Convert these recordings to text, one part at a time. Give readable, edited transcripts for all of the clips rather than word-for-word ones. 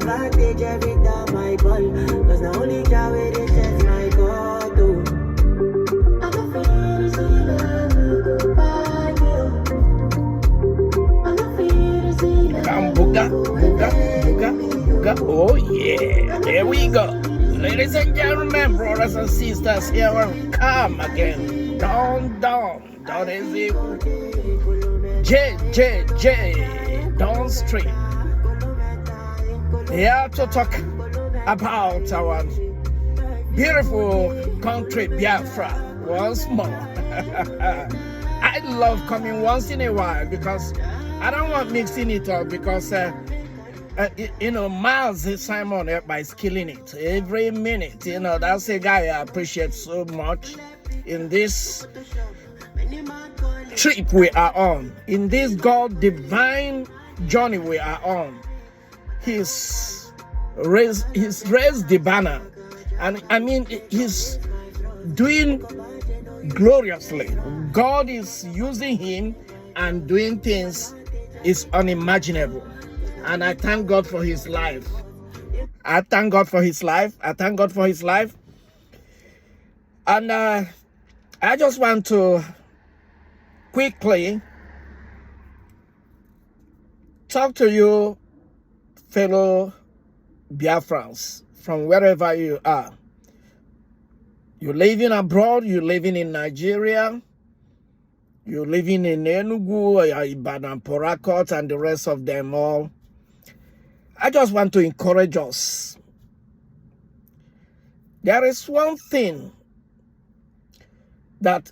advantage every time I ball. Cause the only job with it is my God. I'm afraid to see love goodbye. I'm afraid to see love. Booga, booga, booga, booga. Oh yeah, there we go. Ladies and gentlemen, brothers and sisters, here we come again. Don't easy. J, Dawn Street. Here to talk about our beautiful country, Biafra, once more. I love coming once in a while because I don't want mixing it up because, Miles Simon is killing it every minute. That's a guy I appreciate so much in this trip we are on, in this God divine journey we are on. He's raised the banner, and I mean he's doing gloriously. God is using him and doing things is unimaginable, and I thank God for his life. I thank God for his life. And I just want to quickly talk to you, fellow Biafrans, from wherever you are. You're living abroad, you're living in Nigeria, you're living in Enugu, Ibadan, Port Harcourt, and the rest of them all. I just want to encourage us. There is one thing that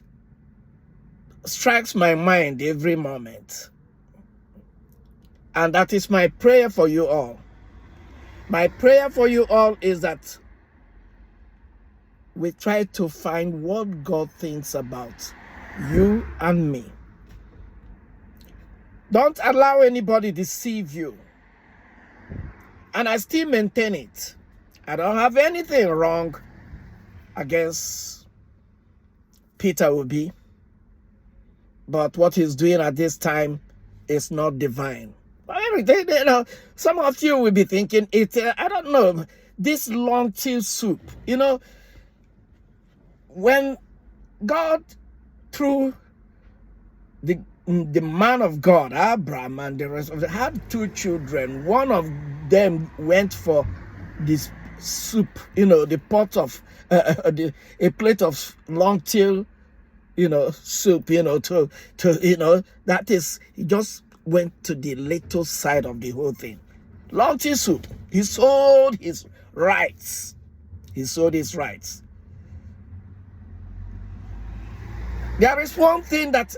strikes my mind every moment, and that is my prayer for you all. My prayer for you all is that we try to find what God thinks about you and me. Don't allow anybody deceive you. And I still maintain it. I don't have anything wrong against Peter Obi. But what he's doing at this time is not divine. Some of you will be thinking, I don't know, this lentil soup, when God, through the man of God, Abraham, and the rest of them, had two children. One of them went for this soup, the pot of, a plate of lentil, soup, that is, he just went to the little side of the whole thing. Lentil soup. He sold his rights. There is one thing that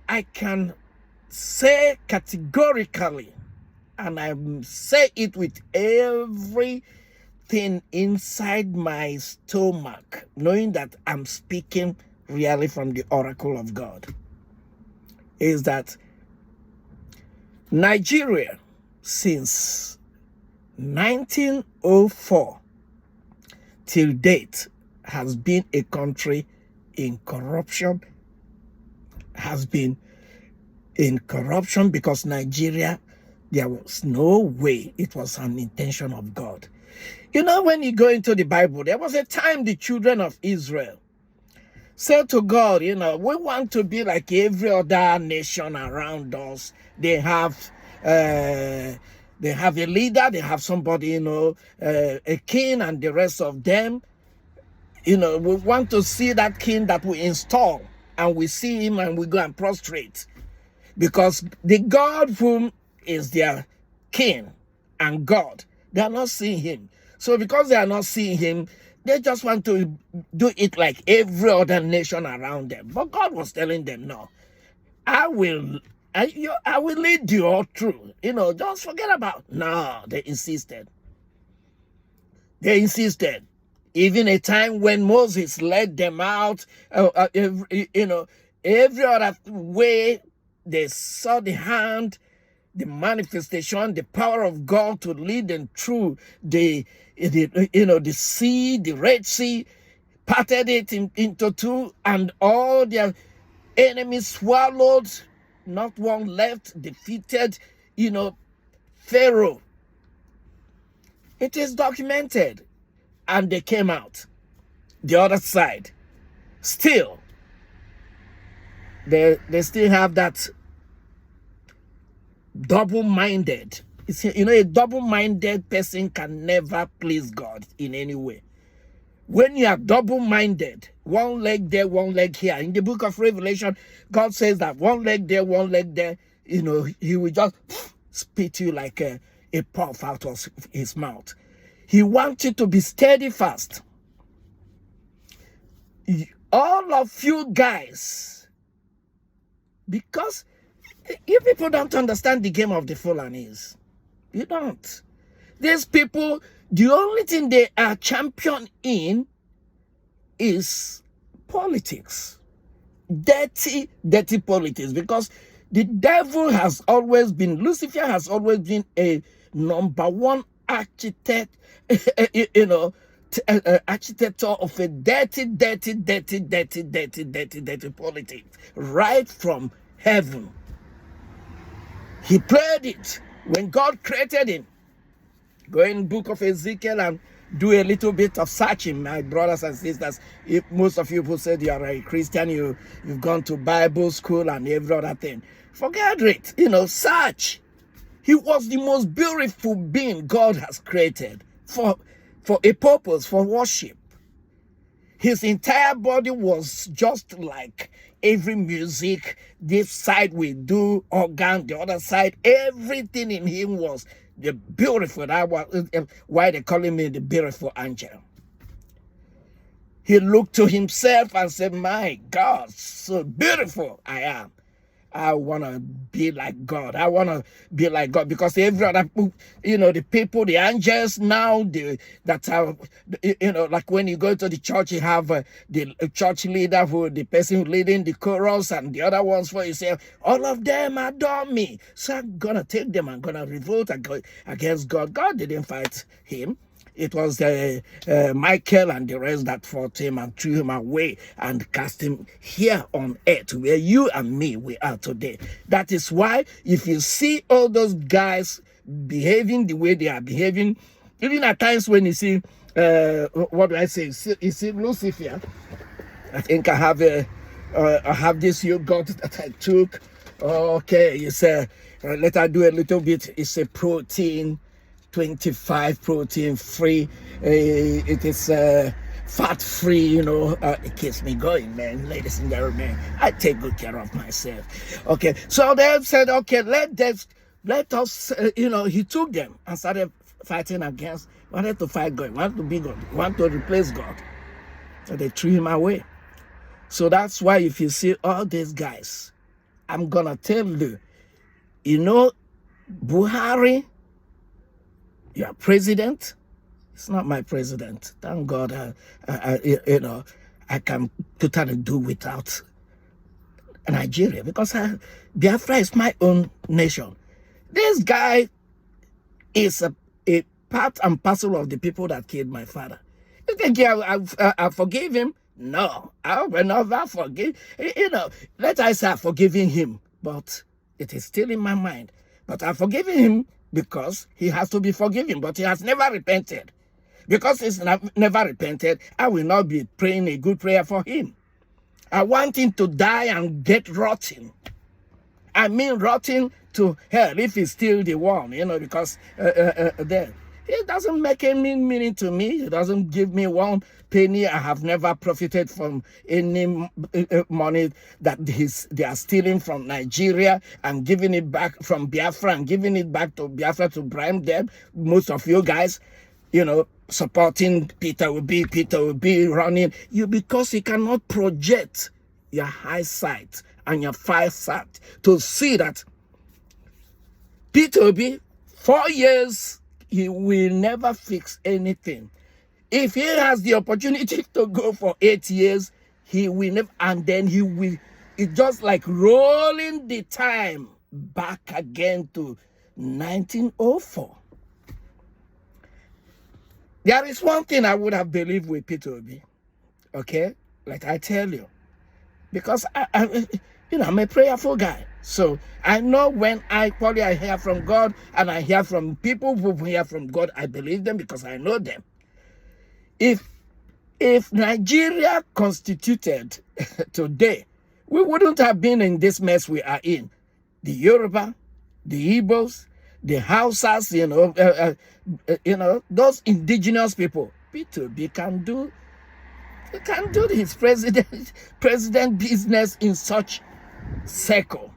I can say categorically, and I say it with everything inside my stomach, knowing that I'm speaking really from the oracle of God, is that Nigeria, since 1904 till date, has been a country in corruption, because Nigeria, there was no way it was an intention of God. When you go into the Bible, there was a time the children of Israel said to God, we want to be like every other nation around us. They have a leader, they have somebody, a king and the rest of them. We want to see that king that we install, and we see him and we go and prostrate, because the God whom is their king and God, they are not seeing him. So because they are not seeing him, they just want to do it like every other nation around them. But God was telling them, no, I will lead you all through. Just forget about. No, they insisted. Even a time when Moses led them out, every other way, they saw the hand, the manifestation, the power of God to lead them through the sea, the Red Sea, parted it into two, and all their enemies swallowed, not one left, defeated, Pharaoh. It is documented. And they came out. The other side. Still, they still have that double-minded. You know, a double-minded person can never please God in any way. When you are double-minded, one leg there, one leg here. In the book of Revelation, God says that one leg there, one leg there, you know, he will just spit you like a puff out of his mouth. He wants you to be steadfast. All of you guys, because you people don't understand the game of the Fulanis. You don't. These people, the only thing they are champion in is politics. Dirty, dirty politics. Because the devil has always been, Lucifer has always been a number one architect, you know, architecture of a dirty politics. Right from heaven. He played it when God created him. Go in book of Ezekiel and do a little bit of searching, my brothers and sisters. If most of you who said you are a Christian, you've gone to Bible school and every other thing. Forget it. You know, search. He was the most beautiful being God has created for a purpose, for worship. His entire body was just like every music. This side we do organ, the other side, everything in him was the beautiful. That was why they call him the beautiful angel. He looked to himself and said, my God, so beautiful I am. I want to be like God. I want to be like God, because every other, you know, the people, the angels now, that are, you know, like when you go to the church, you have the church leader, the person leading the chorus, and the other ones for yourself. All of them adore me. So I'm going to take them. I'm going to revolt against God. God didn't fight him. It was Michael and the rest that fought him and threw him away and cast him here on earth, where you and me we are today. That is why if you see all those guys behaving the way they are behaving, even at times when you see, what do I say? You see Lucifer. I think I have this yogurt that I took. Okay, it's let I do a little bit. It's a protein. 25 protein free, it is fat free, you know. It keeps me going, man. Ladies and gentlemen, I take good care of myself. Okay, so they said, okay, let us, you know, he took them and started fighting against, wanted to fight God, wanted to be God, wanted to replace God. So they threw him away. So that's why if you see all these guys, I'm gonna tell you, you know, Buhari, your president, it's not my president. Thank God, you know, I can totally do without Nigeria, because Biafra is my own nation. This guy is a part and parcel of the people that killed my father. You think I forgive him? No, I will never forgive. You know, let us say I've forgiven him, but it is still in my mind. But I've forgiven him because he has to be forgiven, but he has never repented. Because he's never repented, I will not be praying a good prayer for him. I want him to die and get rotten. I mean rotten to hell, if he's still the one, you know, because then it doesn't make any meaning to me. It doesn't give me one penny. I have never profited from any money that they are stealing from Nigeria and giving it back from Biafra and giving it back to Biafra to bribe them. Most of you guys, you know, supporting Peter Obi running you, because you cannot project your high sight and your fire sight to see that Peter Obi, 4 years, he will never fix anything. If he has the opportunity to go for 8 years, he will never, and then he will, it's just like rolling the time back again to 1904. There is one thing I would have believed with Peter Obi, okay? Like I tell you, because I'm a prayerful guy. So I know when I hear from God and I hear from people who hear from God, I believe them because I know them. If Nigeria constituted today, we wouldn't have been in this mess we are in. The Yoruba, the Igbos, the Hausas, those indigenous people. P2B can do his president business in such circle.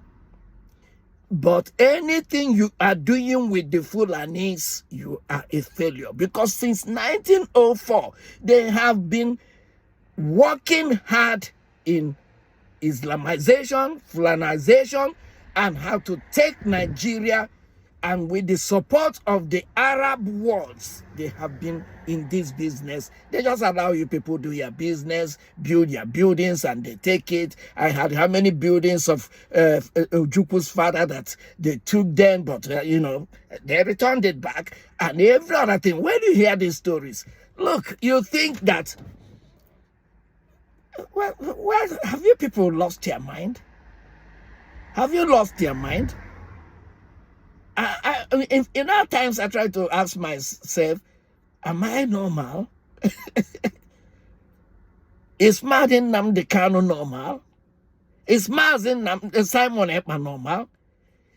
But anything you are doing with the Fulanis, you are a failure. Because since 1904, they have been working hard in Islamization, Fulanization, and how to take Nigeria. And with the support of the Arab worlds, they have been in this business. They just allow you people do your business, build your buildings, and they take it. I had how many buildings of Ojukwu's father that they took them, but they returned it back, and every other thing. When you hear these stories, look, you think that, well, have you people lost your mind? Have you lost your mind? In our times, I try to ask myself, am I normal? Is Martin Nnamdi Kanu normal? Is Simon Ekpa normal?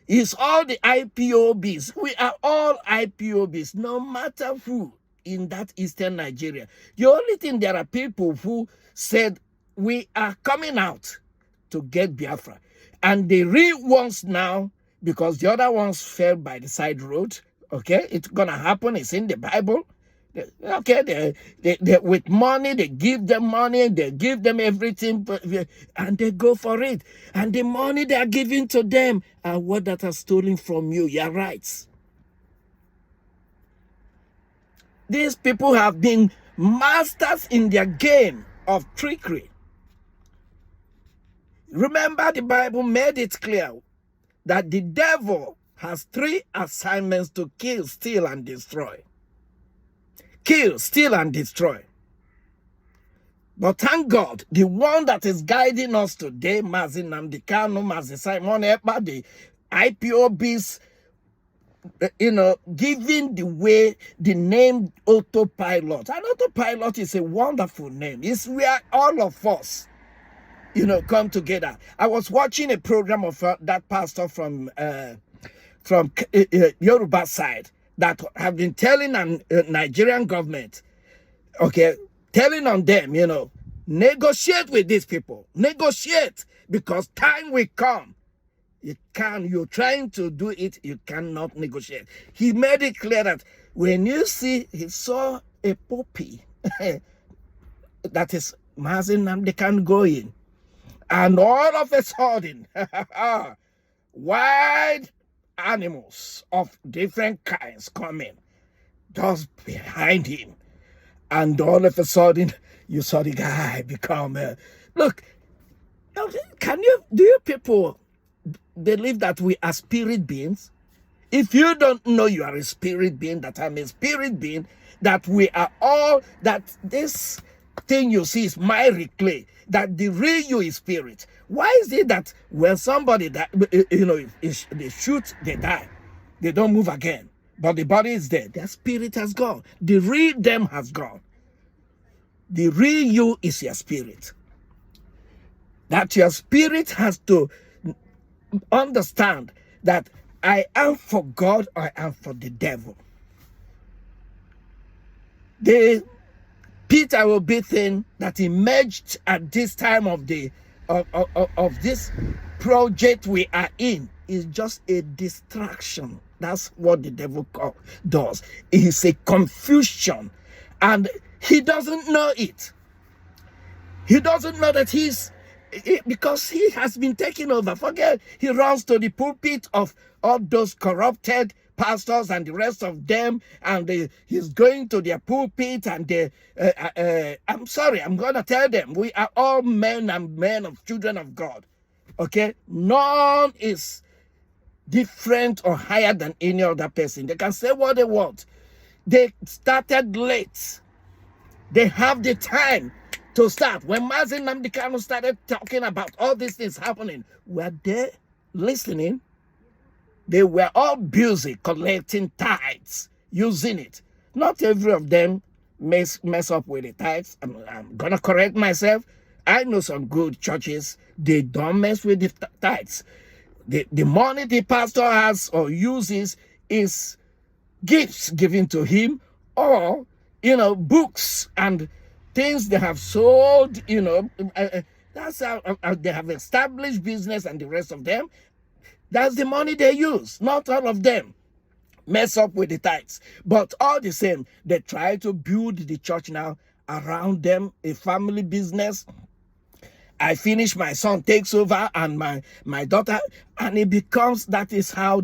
Is all the IPOBs? We are all IPOBs, no matter who in that eastern Nigeria. The only thing, there are people who said, we are coming out to get Biafra. And the real ones now, because the other ones fell by the side road, okay? It's gonna happen, it's in the Bible. Okay, they with money, they give them money, they give them everything, and they go for it. And the money they are giving to them are what that are stolen from you, your rights. These people have been masters in their game of trickery. Remember, the Bible made it clear that the devil has 3 assignments: to kill, steal, and destroy. Kill, steal, and destroy. But thank God, the one that is guiding us today, Mazi Nnamdi Kanu, Mazi Simon Ekpa, the IPOBs, giving the way the name autopilot. And autopilot is a wonderful name. It's where all of us, come together. I was watching a program of that pastor from Yoruba side that have been telling Nigerian government, okay, telling on them, negotiate with these people. Negotiate, because time will come. You're trying to do it, you cannot negotiate. He made it clear that when he saw a puppy, that is Mazi Nnamdi Kanu going, and all of a sudden, wild animals of different kinds coming just behind him, and all of a sudden you saw the guy become look, do you people believe that we are spirit beings? If you don't know you are a spirit being, that I'm a spirit being, that we are all, that this thing you see is miry clay, that the real you is spirit. Why is it that when somebody that they shoot, they die, they don't move again, but the body is dead, their spirit has gone, the real them has gone. The real you is your spirit. That your spirit has to understand that I am for God, I am for the devil. The Peter Obi thing that emerged at this time of the of this project we are in is just a distraction. That's what the devil does. It is a confusion, and he doesn't know it. He doesn't know that because he has been taken over. Forget, he runs to the pulpit of all those corrupted pastors and the rest of them, and he's going to their pulpit, and I'm sorry, I'm going to tell them, we are all men of children of God. Okay? None is different or higher than any other person. They can say what they want. They started late. They have the time. to start. When Mazi Nnamdi Kanu started talking about all these things happening, were they listening? They were all busy collecting tithes, using it. Not every of them mess up with the tithes. I'm going to correct myself. I know some good churches, they don't mess with the tithes. The money the pastor has or uses is gifts given to him, or, books and things they have sold, that's how they have established business, and the rest of them, that's the money they use. Not all of them mess up with the tithes, but all the same, they try to build the church now around them, a family business. I finish, my son takes over, and my daughter, and it becomes, that is how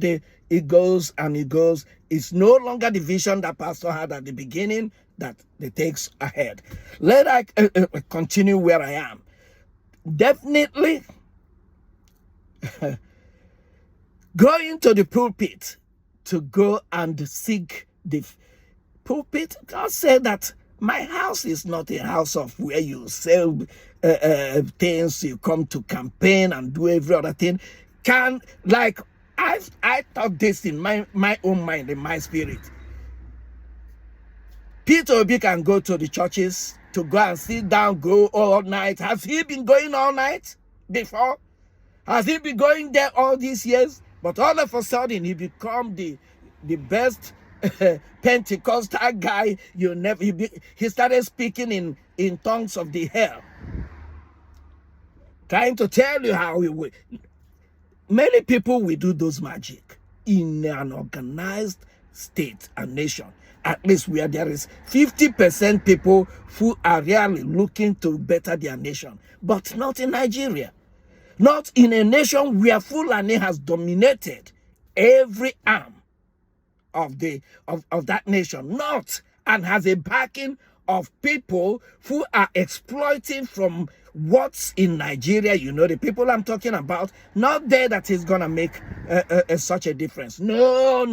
it goes and it goes. It's no longer the vision that pastor had at the beginning that they takes ahead. Let I continue where I am. Definitely going to the pulpit to go and seek the pulpit. God said that my house is not a house of where you sell things, you come to campaign and do every other thing. I thought this in my own mind, in my spirit. Peter Obi can go to the churches to go and sit down, go all night. Has he been going all night before? Has he been going there all these years? But all of a sudden, he become the best Pentecostal guy you never. He started speaking in tongues of the hell, trying to tell you how he will. Many people will do those magic in an organized state and nation, at least where there is 50% people who are really looking to better their nation, but not in Nigeria. Not in a nation where Fulani has dominated every arm of that nation. Not, and has a backing of people who are exploiting from what's in Nigeria. The people I'm talking about. Not there that is going to make such a difference. No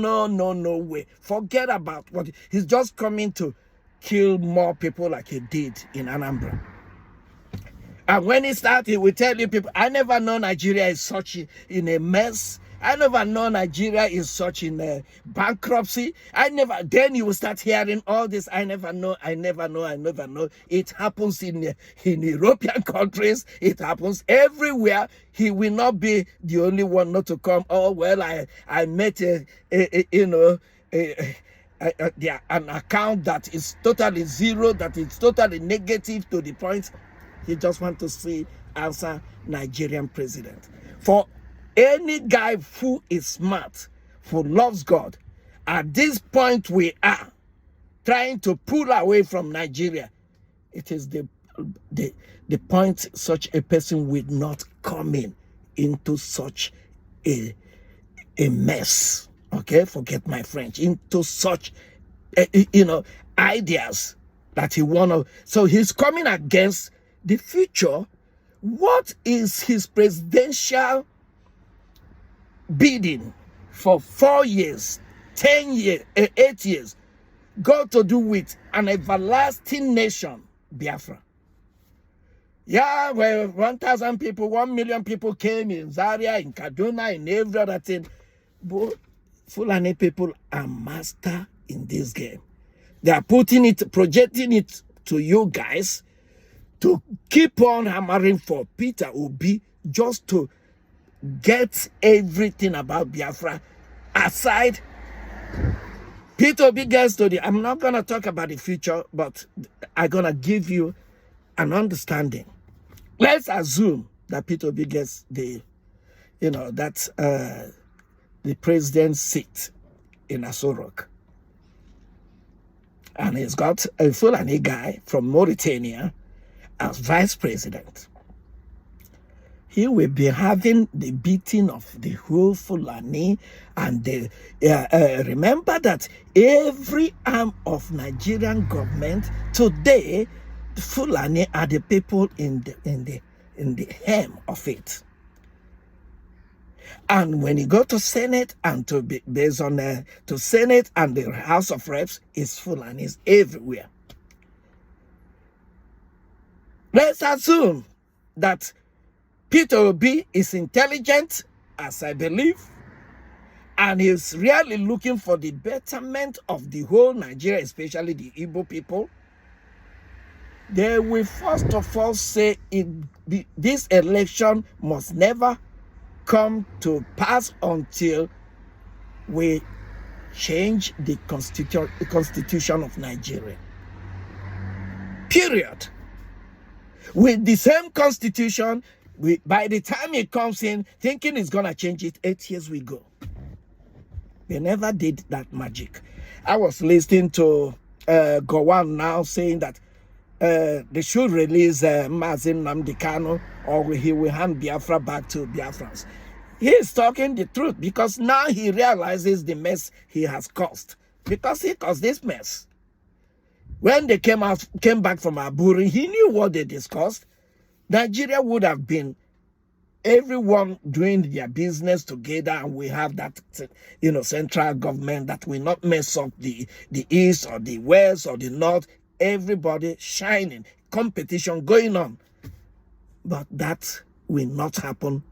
way. Forget about what he's just coming to kill more people like he did in Anambra. And when he starts, he will tell you people, I never know Nigeria is such in a mess. I never know Nigeria is such in a bankruptcy. Then you will start hearing all this. I never know. It happens in European countries. It happens everywhere. He will not be the only one not to come. Oh, well, I met an account that is totally zero, that is totally negative to the point he just wants to see answer Nigerian president. For any guy who is smart, who loves God, at this point we are trying to pull away from Nigeria, it is the point such a person will not come into such a mess. Okay, forget my French. Into such ideas that he wanna. So he's coming against the future. What is his presidential bidding for 4 years, 10 years, 8 years, got to do with an everlasting nation, Biafra? Yeah, well, 1,000 people, 1 million people came in Zaria, in Kaduna, in every other thing. But Fulani people are master in this game. They are projecting it to you guys to keep on hammering for Peter Obi, just to get everything about Biafra aside. Peter Obi gets to I'm not going to talk about the future, but I'm going to give you an understanding. Let's assume that Peter Obi gets the president's seat in Aso Rock. And he's got a Fulani guy from Mauritania as vice president. He will be having the beating of the whole Fulani, and remember that every arm of Nigerian government today, the Fulani are the people in the hem of it. And when you go to Senate and to Senate and the House of Reps, it's Fulanis everywhere. Let's assume that Peter Obi is intelligent, as I believe, and he's really looking for the betterment of the whole Nigeria, especially the Igbo people. They will first of all say this election must never come to pass until we change the constitution of Nigeria. Period. With the same constitution, by the time it comes in, thinking it's going to change it, 8 years we go. They never did that magic. I was listening to Gowon now saying that they should release Mazin Nnamdi Kanu, or he will hand Biafra back to Biafrans. He is talking the truth, because now he realizes the mess he has caused, because he caused this mess. When they came back from Aburi, he knew what they discussed. Nigeria would have been everyone doing their business together, and we have that, central government that will not mess up the east or the west or the north. Everybody shining, competition going on. But that will not happen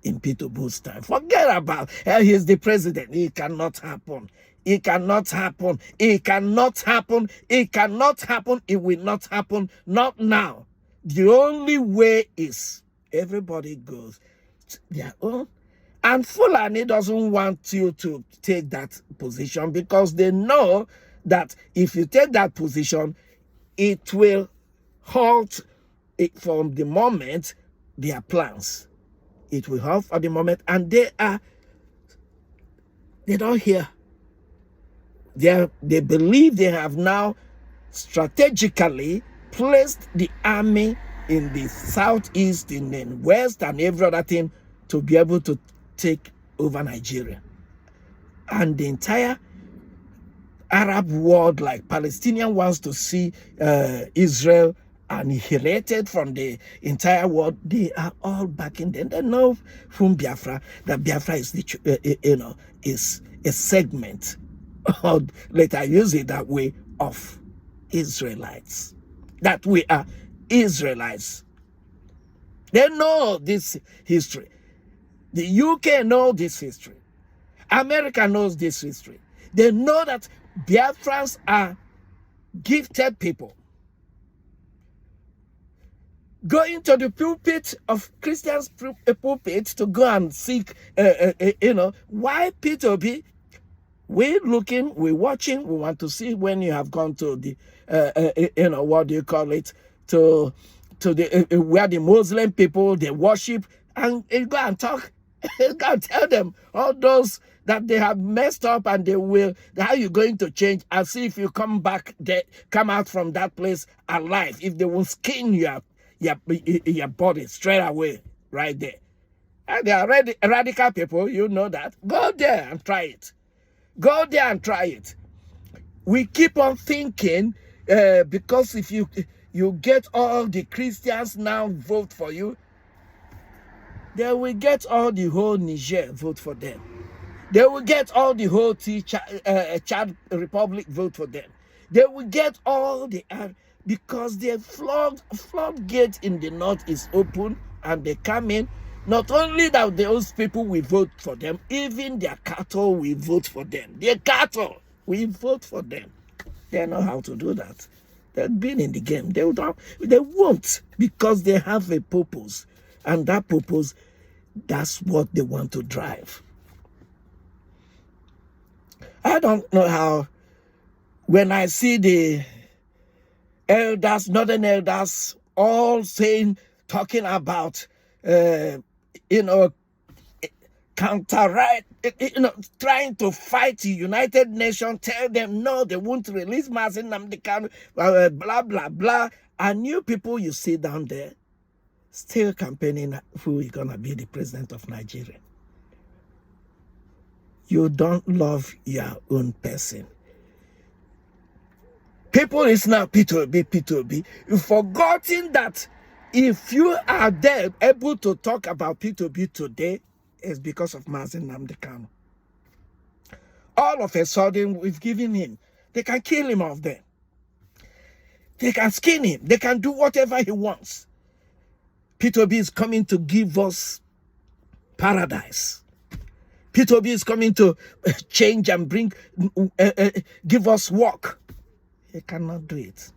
in Peter Obi's time. Forget about he's the president. It cannot happen. It cannot happen. It cannot happen. It cannot happen. It will not happen. Not now. The only way is everybody goes their own. And Fulani doesn't want you to take that position, because they know that if you take that position, it will halt it from the moment their plans. It will halt for the moment, and they don't hear. They believe they have now strategically placed the army in the southeast, in the west, and every other thing to be able to take over Nigeria. And the entire Arab world, like Palestinian, wants to see Israel annihilated from the entire world. They are all backing them. They know from Biafra that Biafra is is a segment, or later use it that way, of Israelites. That we are Israelites. They know this history. The UK knows this history. America knows this history. They know that Biafrans are gifted people. Going to the pulpit of Christians' pulpit to go and seek, why Peter Obi? We're looking, we're watching, we want to see when you have gone to the, what do you call it, to the where the Muslim people, they worship, and go and talk, go and tell them all those that they have messed up, and they will, how you going to change, and see if you come back, come out from that place alive, if they will skin your body straight away, right there. And they are radical people, you know that. Go there and try it. Go there and try it. We keep on thinking, because if you get all the Christians now vote for you, they will get all the whole Niger vote for them. They will get all the whole Chad Republic vote for them. They will get all the, because the floodgate in the north is open, and they come in. Not only that those people will vote for them, even their cattle will vote for them. Their cattle will vote for them. They know how to do that. They've been in the game. They won't, because they have a purpose. And that purpose, that's what they want to drive. I don't know how, when I see the elders, northern elders, all talking about, counteract, trying to fight the United Nations, tell them no, they won't release Mazin Nnamdi Kanu, blah, blah, blah. And you people you see down there still campaigning who is going to be the president of Nigeria. You don't love your own person. People is now Peter Obi. You've forgotten that if you are there able to talk about Peter Obi today, it's because of Mazin Nnamdi Kanu. All of a sudden, we've given him. They can kill him off there. They can skin him. They can do whatever he wants. Peter Obi is coming to give us paradise. Peter Obi is coming to change and bring, give us work. He cannot do it.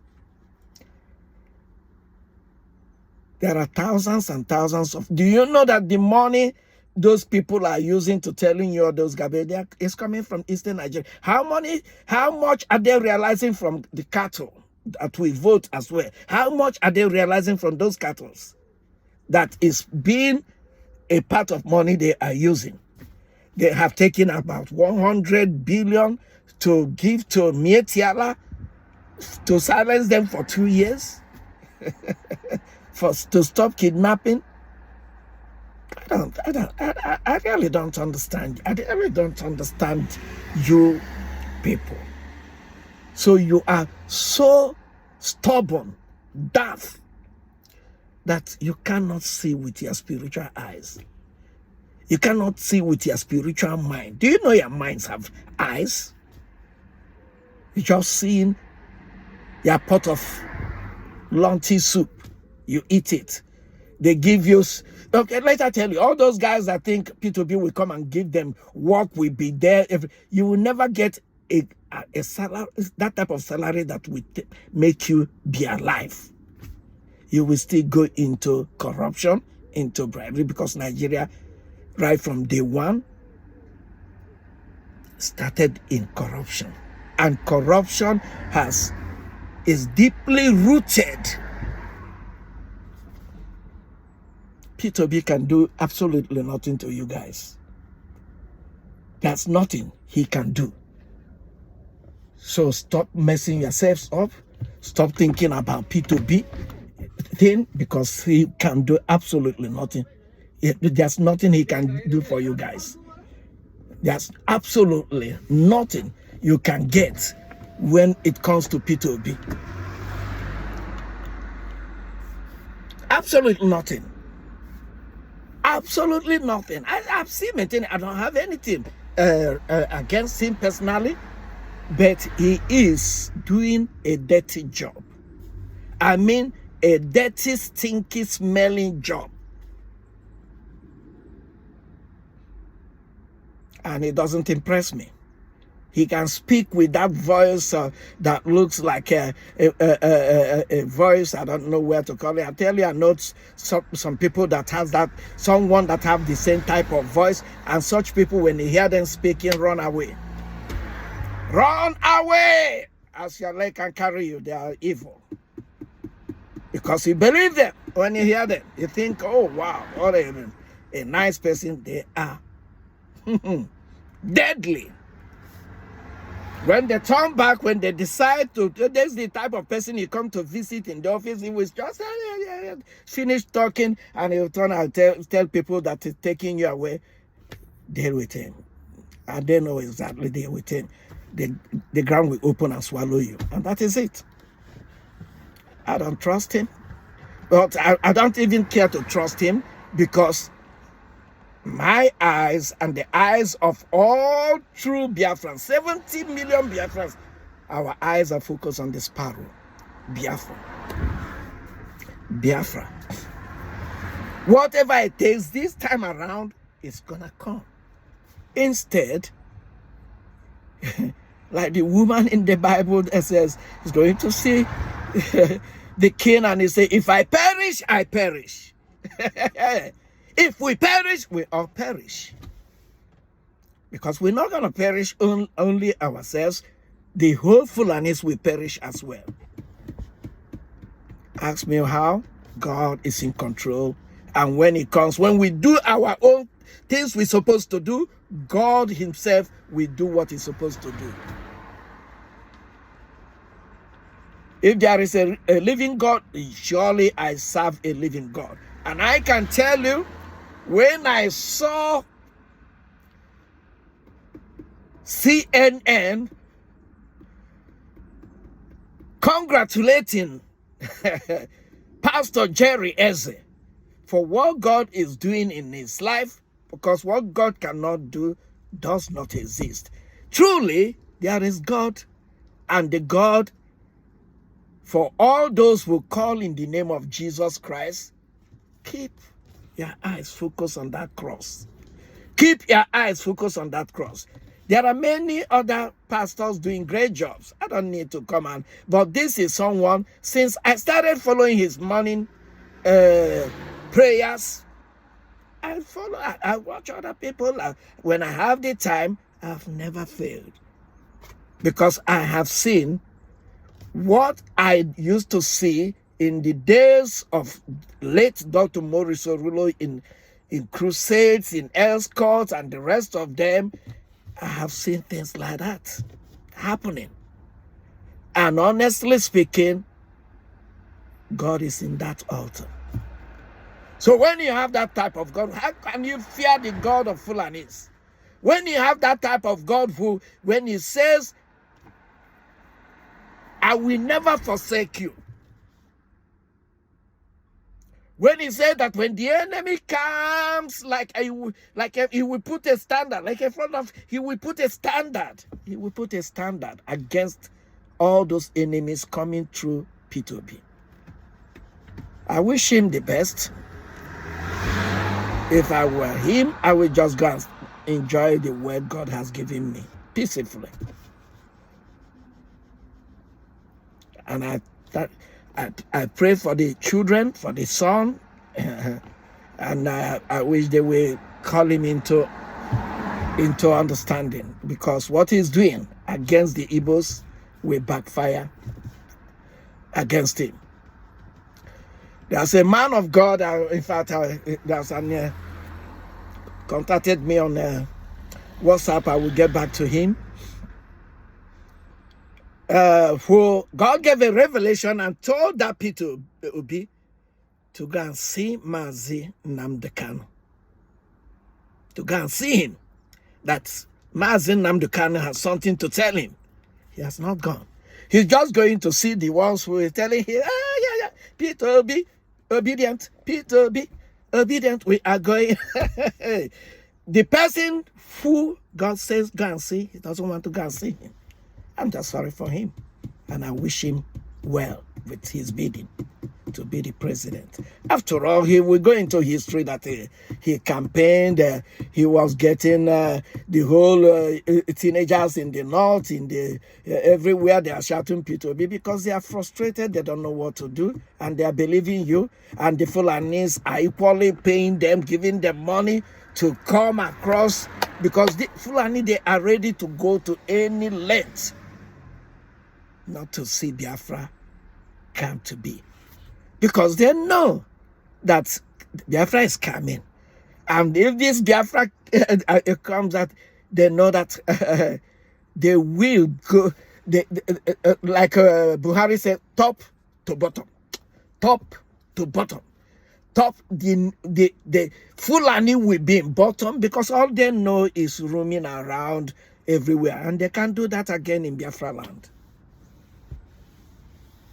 There are thousands and thousands of... Do you know that the money those people are using to telling you those garbage is coming from Eastern Nigeria? How much are they realizing from the cattle that we vote as well? How much are they realizing from those cattle that is being a part of money they are using? They have taken about 100 billion to give to Mietiala to silence them for 2 years. To stop kidnapping. I really don't understand. I really don't understand you people. So you are so stubborn, daft, that you cannot see with your spiritual eyes. You cannot see with your spiritual mind. Do you know your minds have eyes? You're just seeing your pot of lentil soup. You eat it. They give you... Okay, let I tell you, all those guys that think P2B will come and give them work, will be there. You will never get a salary, that type of salary that will make you be alive. You will still go into corruption, into bribery, because Nigeria, right from day one, started in corruption. And corruption is deeply rooted. P2B can do absolutely nothing to you guys. There's nothing he can do. So stop messing yourselves up. Stop thinking about P2B thing, because he can do absolutely nothing. There's nothing he can do for you guys. There's absolutely nothing you can get when it comes to P2B. Absolutely nothing. Absolutely nothing. I've seen it. I don't have anything against him personally, but he is doing a dirty job. I mean, a dirty, stinky, smelling job. And it doesn't impress me. He can speak with that voice that looks like a voice. I don't know where to call it. I tell you, I know some people that has that, someone that have the same type of voice, and such people, when they hear them speaking, run away. Run away! As your leg can carry you, they are evil. Because you believe them. When you hear them, you think, oh wow, what a nice person they are. Deadly. When they turn back, when they decide to, there's the type of person you come to visit in the office, he was just finish talking, and he'll turn and tell people that he's taking you away. Deal with him. And they know exactly deal with him. The ground will open and swallow you. And that is it. I don't trust him. But I don't even care to trust him, because my eyes and the eyes of all true Biafrans, 70 million Biafrans, our eyes are focused on the sparrow, Biafra. Biafra. Whatever it takes this time around, it's gonna come. Instead, like the woman in the Bible that says, is going to see the king, and he say, if I perish, I perish. If we perish, we all perish. Because we're not going to perish only ourselves. The whole Fulanis will perish as well. Ask me how? God is in control. And when it comes, when we do our own things we're supposed to do, God himself will do what he's supposed to do. If there is a living God, surely I serve a living God. And I can tell you, when I saw CNN congratulating Pastor Jerry Eze for what God is doing in his life, because what God cannot do does not exist. Truly, there is God, and the God For all those who call in the name of Jesus Christ, keep your eyes focused on that cross. Keep your eyes focused on that cross. There are many other pastors doing great jobs. I don't need to come on. But this is someone, since I started following his morning prayers, I watch other people. When I have the time, I've never failed. Because I have seen what I used to see in the days of late Dr. Maurice Orulo in crusades, in escorts, and the rest of them. I have seen things like that happening. And honestly speaking, God is in that altar. So when you have that type of God, how can you fear the God of Fulanis? When you have that type of God who, when he says, I will never forsake you. When he said that when the enemy comes, he will put a standard, like in front of, he will put a standard. He will put a standard against all those enemies coming through P2B. I wish him the best. If I were him, I would just go and enjoy the word God has given me peacefully. And I pray for the children, for the son, and I wish they will call him into understanding, because what he's doing against the Igbos will backfire against him. There's a man of God, in fact, there's an contacted me on WhatsApp. I will get back to him. Who God gave a revelation and told that P2B to go and see Mazi Nnamdi Kanu. To go and see him. That Mazi Nnamdi Kanu has something to tell him. He has not gone. He's just going to see the ones who are telling him, yeah, P2B, obedient, P2B, obedient, we are going. The person who God says go and see, he doesn't want to go and see him. I'm just sorry for him, and I wish him well with his bidding to be the president. After all, he will go into history that he campaigned, he was getting the whole teenagers in the north, in the everywhere they are shouting P2B because they are frustrated, they don't know what to do, and they are believing you, and the Fulanis are equally paying them, giving them money to come across, because the Fulani, they are ready to go to any length not to see Biafra come to be. Because they know that Biafra is coming. And if this Biafra comes out, they know that they will go, like Buhari said, top to bottom. Top to bottom. Top, the Fulani will be in bottom because all they know is roaming around everywhere. And they can't do that again in Biafra land.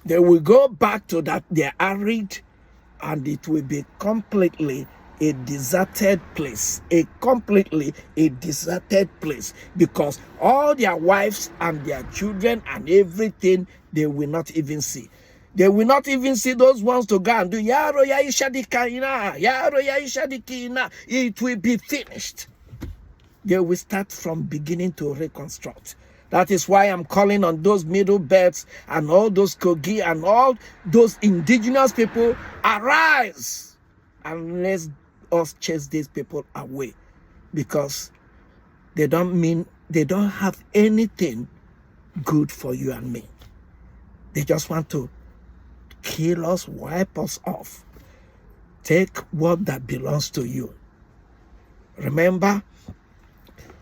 They will go back to that, they're arid, and it will be completely a deserted place. Completely a deserted place. Because all their wives and their children and everything, they will not even see. They will not even see those ones to go and do Yaro ya Ishadikaina, Yaro ya Ishadikina. It will be finished. They will start from beginning to reconstruct. That is why I'm calling on those middle belts and all those Kogi and all those indigenous people, arise and let us chase these people away, because they don't have anything good for you and me. They just want to kill us, wipe us off, take what that belongs to you. Remember,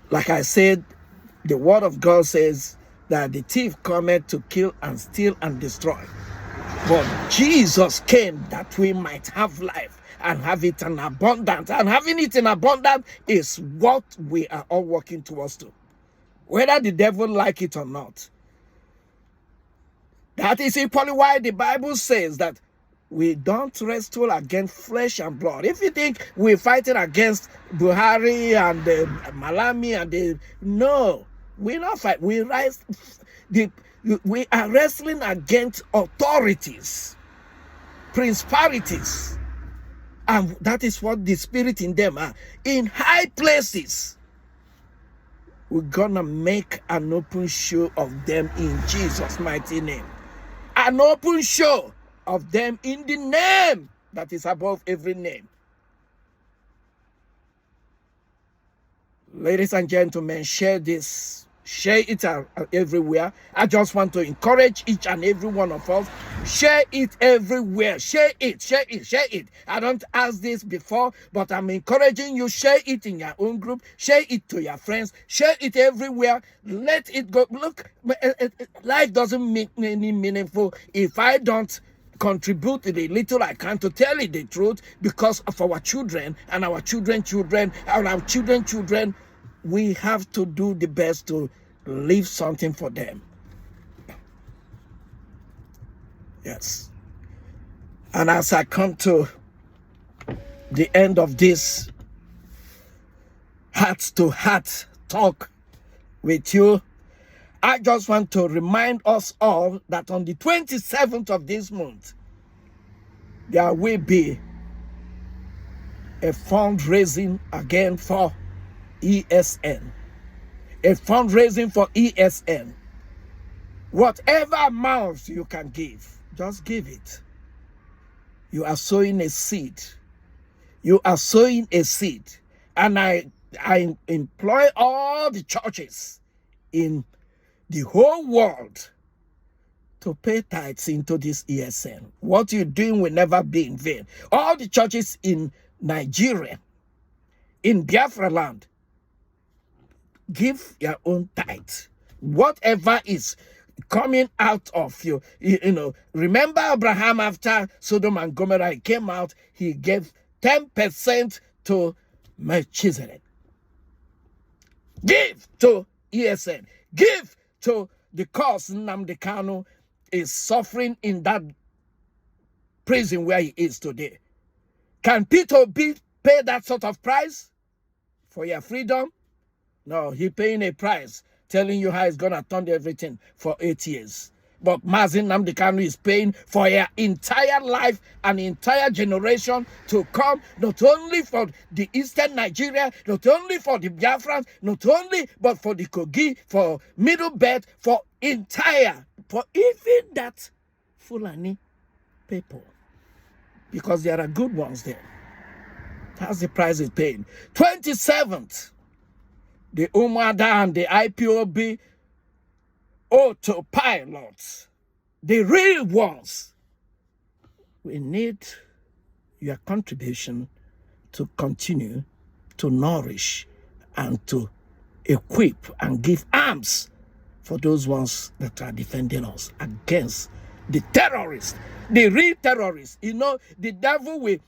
like I said, the word of God says that the thief cometh to kill and steal and destroy. But Jesus came that we might have life and have it in abundance. And having it in abundance is what we are all working towards to. Whether the devil like it or not. That is equally why the Bible says that we don't wrestle against flesh and blood. If you think we're fighting against Buhari and Malami and no, we're not fighting. We rise. We are wrestling against authorities, principalities, and that is what the spirit in them are. In high places, we're gonna make an open show of them in Jesus' mighty name. An open show of them in the name that is above every name. Ladies and gentlemen, share this. Share it everywhere. I just want to encourage each and every one of us. Share it everywhere. Share it, share it, share it. I don't ask this before, but I'm encouraging you. Share it in your own group. Share it to your friends. Share it everywhere. Let it go. Look, life doesn't make any meaningful if I don't contribute the little I can to tell it the truth, because of our children and our children's children and our children's children. We have to do the best to leave something for them. Yes. And as I come to the end of this heart-to-heart talk with you, I just want to remind us all that on the 27th of this month, there will be a fundraising again for ESN. A fundraising for ESN. Whatever amount you can give, just give it. You are sowing a seed. You are sowing a seed. And I employ all the churches in the whole world to pay tithes into this ESN. What you're doing will never be in vain. All the churches in Nigeria, in Biafra land, give your own tithe. Whatever is coming out of you, you know, remember Abraham after Sodom and Gomorrah, he came out, he gave 10% to Melchizedek. Give to ESN. Give to the cause Nnamdi Kanu is suffering in that prison where he is today. Can Peter Obi pay that sort of price for your freedom? No, he's paying a price, telling you how he's going to turn everything for 8 years. But Mazi Nnamdi Kanu is paying for your entire life, an entire generation to come, not only for the Eastern Nigeria, not only for the Biafrans, not only, but for the Kogi, for Middle Belt, for entire, for even that Fulani people. Because there are good ones there. That's the price he's paying. 27th. The UMADA and the IPOB autopilots, the real ones. We need your contribution to continue to nourish and to equip and give arms for those ones that are defending us against the terrorists, the real terrorists. You know, the devil will,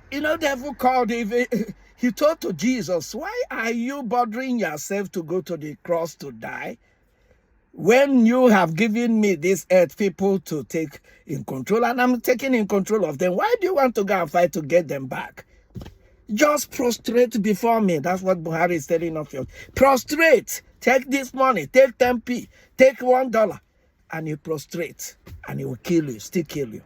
you know, devil called he told to Jesus, why are you bothering yourself to go to the cross to die when you have given me this earth people to take in control, and I'm taking in control of them? Why do you want to go and fight to get them back? Just prostrate before me. That's what Buhari is telling of you. Prostrate. Take this money. Take 10p. Take $1. And you prostrate. And he will kill you. Still kill you.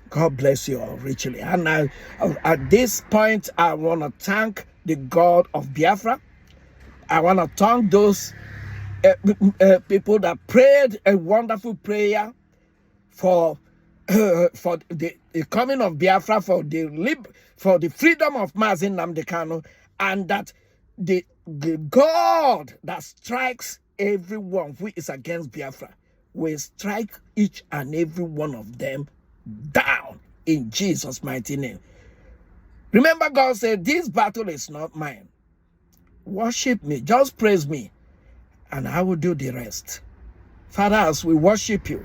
God bless you all richly. And at this point, I want to thank the God of Biafra. I want to thank those people that prayed a wonderful prayer for the coming of Biafra, for the freedom of Mazi Nnamdi Kanu, and that the God that strikes everyone who is against Biafra will strike each and every one of them down in Jesus' mighty name. Remember, God said, this battle is not mine. Worship me, just praise me, and I will do the rest. Father, as we worship you,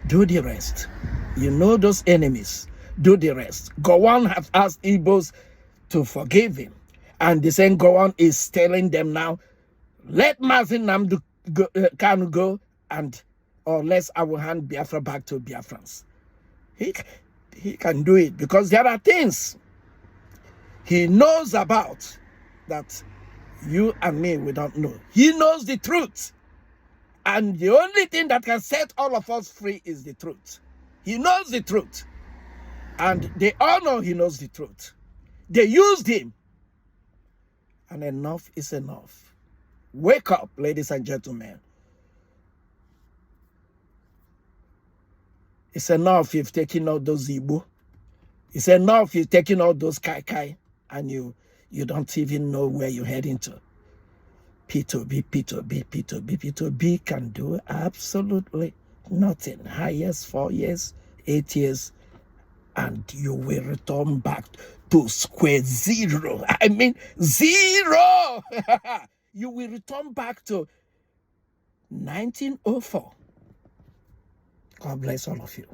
do the rest. You know those enemies, do the rest. Gowon have asked Igbos to forgive him, and the same Gowon is telling them now, let Mazi Nnamdi Kanu go, and or less I will hand Biafra back to Biafrans. He can do it because there are things he knows about that you and me, we don't know. He knows the truth. And the only thing that can set all of us free is the truth. He knows the truth. And they all know he knows the truth. They used him. And enough is enough. Wake up, ladies and gentlemen. It's enough you've taken out those Igbo. It's enough you've taken out those Kai, and you don't even know where you're heading to. P2B can do absolutely nothing. Highest 4 years, 8 years, and you will return back to square zero. I mean, zero! You will return back to 1904. God bless all of you.